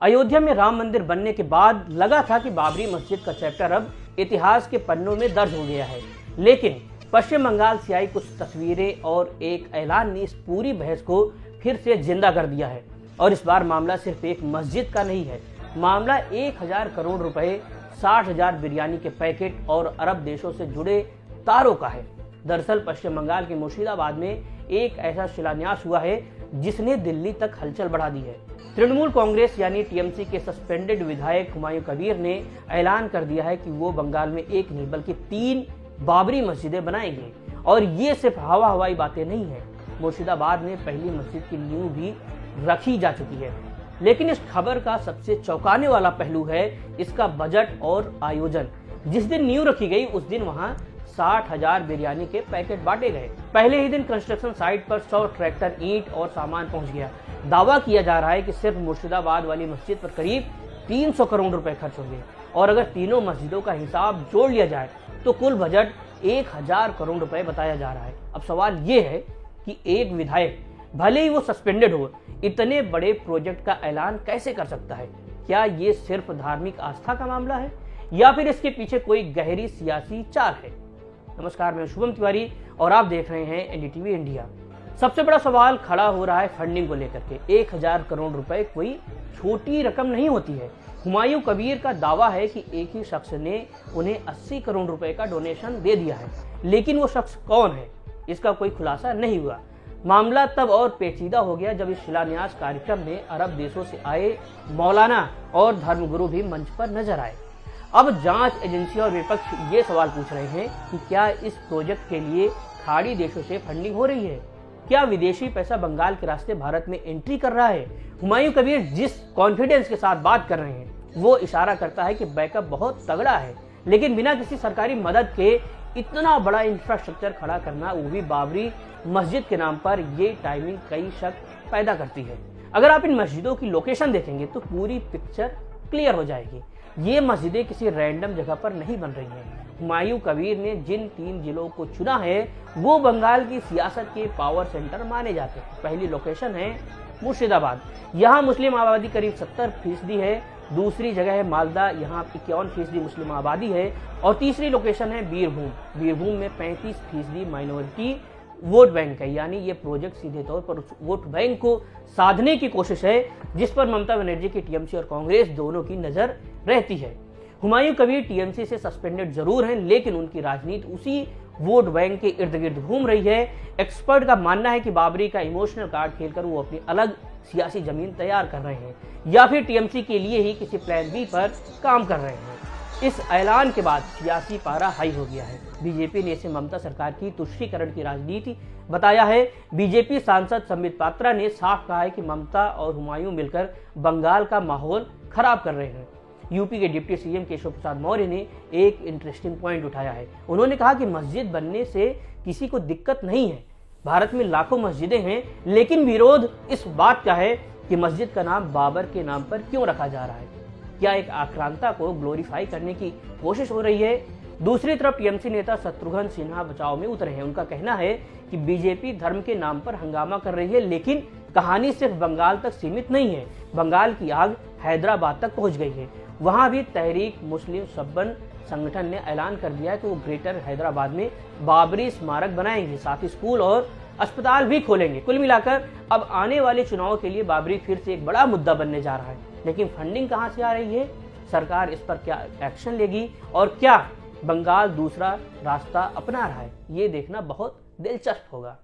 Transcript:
अयोध्या में राम मंदिर बनने के बाद लगा था कि बाबरी मस्जिद का चैप्टर अब इतिहास के पन्नों में दर्ज हो गया है, लेकिन पश्चिम बंगाल से आई कुछ तस्वीरें और एक ऐलान ने इस पूरी बहस को फिर से जिंदा कर दिया है। और इस बार मामला सिर्फ एक मस्जिद का नहीं है, मामला 1000 करोड़ रुपए, 60,000 बिरयानी के पैकेट और अरब देशों से जुड़े तारों का है। दरअसल पश्चिम बंगाल के मुर्शिदाबाद में एक ऐसा शिलान्यास हुआ है जिसने दिल्ली तक हलचल बढ़ा दी है। तृणमूल कांग्रेस यानी टीएमसी के सस्पेंडेड विधायक हुमायूं कबीर ने ऐलान कर दिया है कि वो बंगाल में एक नहीं बल्कि 3 बाबरी मस्जिदें बनाएंगे। और ये सिर्फ हवाई बातें नहीं है, मुर्शिदाबाद में पहली मस्जिद की नींव भी रखी जा चुकी है। लेकिन इस खबर का सबसे चौंकाने वाला पहलू है इसका बजट और आयोजन। जिस दिन नींव रखी गई उस दिन वहां 60,000 बिरयानी के पैकेट बांटे गए। पहले ही दिन कंस्ट्रक्शन साइट पर 100 ट्रैक्टर ईंट और सामान पहुंच गया। दावा किया जा रहा है कि सिर्फ मुर्शिदाबाद वाली मस्जिद पर करीब 300 करोड़ रुपए खर्च होंगे और अगर तीनों मस्जिदों का हिसाब जोड़ लिया जाए तो कुल बजट 1000 करोड़ रुपए बताया जा रहा है। अब सवाल ये है कि एक विधायक, भले ही वो सस्पेंडेड हो, इतने बड़े प्रोजेक्ट का ऐलान कैसे कर सकता है? क्या ये सिर्फ धार्मिक आस्था का मामला है या फिर इसके पीछे कोई गहरी सियासी चाल है? नमस्कार, मैं शुभम तिवारी और आप देख रहे हैं एनडीटीवी इंडिया। सबसे बड़ा सवाल खड़ा हो रहा है फंडिंग को लेकर के। 1000 करोड़ रुपए कोई छोटी रकम नहीं होती है। हुमायूं कबीर का दावा है कि एक ही शख्स ने उन्हें 80 करोड़ रुपए का डोनेशन दे दिया है, लेकिन वो शख्स कौन है इसका कोई खुलासा नहीं हुआ। मामला तब और पेचीदा हो गया जब इस शिलान्यास कार्यक्रम में अरब देशों से आए मौलाना और धर्मगुरु भी मंच पर नजर आए। अब जांच एजेंसी और विपक्ष ये सवाल पूछ रहे हैं कि क्या इस प्रोजेक्ट के लिए खाड़ी देशों से फंडिंग हो रही है? क्या विदेशी पैसा बंगाल के रास्ते भारत में एंट्री कर रहा है? हुमायूं कबीर जिस कॉन्फिडेंस के साथ बात कर रहे हैं वो इशारा करता है कि बैकअप बहुत तगड़ा है, लेकिन बिना किसी सरकारी मदद के इतना बड़ा इंफ्रास्ट्रक्चर खड़ा करना, वो भी बाबरी मस्जिद के नाम पर, ये टाइमिंग कई शक पैदा करती है। अगर आप इन मस्जिदों की लोकेशन देखेंगे तो पूरी पिक्चर क्लियर हो जाएगी। ये मस्जिदें किसी रैंडम जगह पर नहीं बन रही हैं। हुमायूं कबीर ने जिन 3 जिलों को चुना है वो बंगाल की सियासत के पावर सेंटर माने जाते हैं। पहली लोकेशन है मुर्शिदाबाद, यहाँ मुस्लिम आबादी करीब 70% है। दूसरी जगह है मालदा, यहाँ 51% मुस्लिम आबादी है। और तीसरी लोकेशन है बीरभूम। बीरभूम में 35% माइनॉरिटी वोट बैंक है। यानी ये प्रोजेक्ट सीधे तौर पर उस वोट बैंक को साधने की कोशिश है जिस पर ममता बनर्जी की टीएमसी और कांग्रेस दोनों की नजर रहती है। हुमायूं कबीर टीएमसी से सस्पेंडेड जरूर हैं, लेकिन उनकी राजनीति उसी वोट बैंक के इर्द गिर्द घूम रही है। एक्सपर्ट का मानना है कि बाबरी का इमोशनल कार्ड खेलकर वो अपनी अलग सियासी जमीन तैयार कर रहे हैं या फिर टीएमसी के लिए ही किसी प्लान बी पर काम कर रहे हैं। इस ऐलान के बाद सियासी पारा हाई हो गया है। बीजेपी ने इसे ममता सरकार की तुष्टीकरण की राजनीति बताया है। बीजेपी सांसद संबित पात्रा ने साफ कहा है कि ममता और हुमायूं मिलकर बंगाल का माहौल खराब कर रहे हैं। यूपी के डिप्टी सीएम केशव प्रसाद मौर्य ने एक इंटरेस्टिंग पॉइंट उठाया है। उन्होंने कहा कि मस्जिद बनने से किसी को दिक्कत नहीं है। भारत में लाखों मस्जिदें हैं, लेकिन विरोध इस बात का है कि मस्जिद का नाम बाबर के नाम पर क्यों रखा जा रहा है। क्या एक आक्रांता को ग्लोरीफाई करने की कोशिश हो रही है? दूसरी तरफ टीएमसी नेता शत्रुघ्न सिन्हा बचाव में उतरे हैं। उनका कहना है कि बीजेपी धर्म के नाम पर हंगामा कर रही है, लेकिन कहानी सिर्फ बंगाल तक सीमित नहीं है। बंगाल की आग हैदराबाद तक पहुंच गई है। वहां भी तहरीक मुस्लिम सब्बन संगठन ने ऐलान कर दिया है कि वो ग्रेटर हैदराबाद में बाबरी स्मारक बनाएंगे, साथ ही स्कूल और अस्पताल भी खोलेंगे। कुल मिलाकर अब आने वाले चुनाव के लिए बाबरी फिर से एक बड़ा मुद्दा बनने जा रहा है। लेकिन फंडिंग कहां से आ रही है? सरकार इस पर क्या एक्शन लेगी और क्या बंगाल दूसरा रास्ता अपना रहा है? ये देखना बहुत दिलचस्प होगा।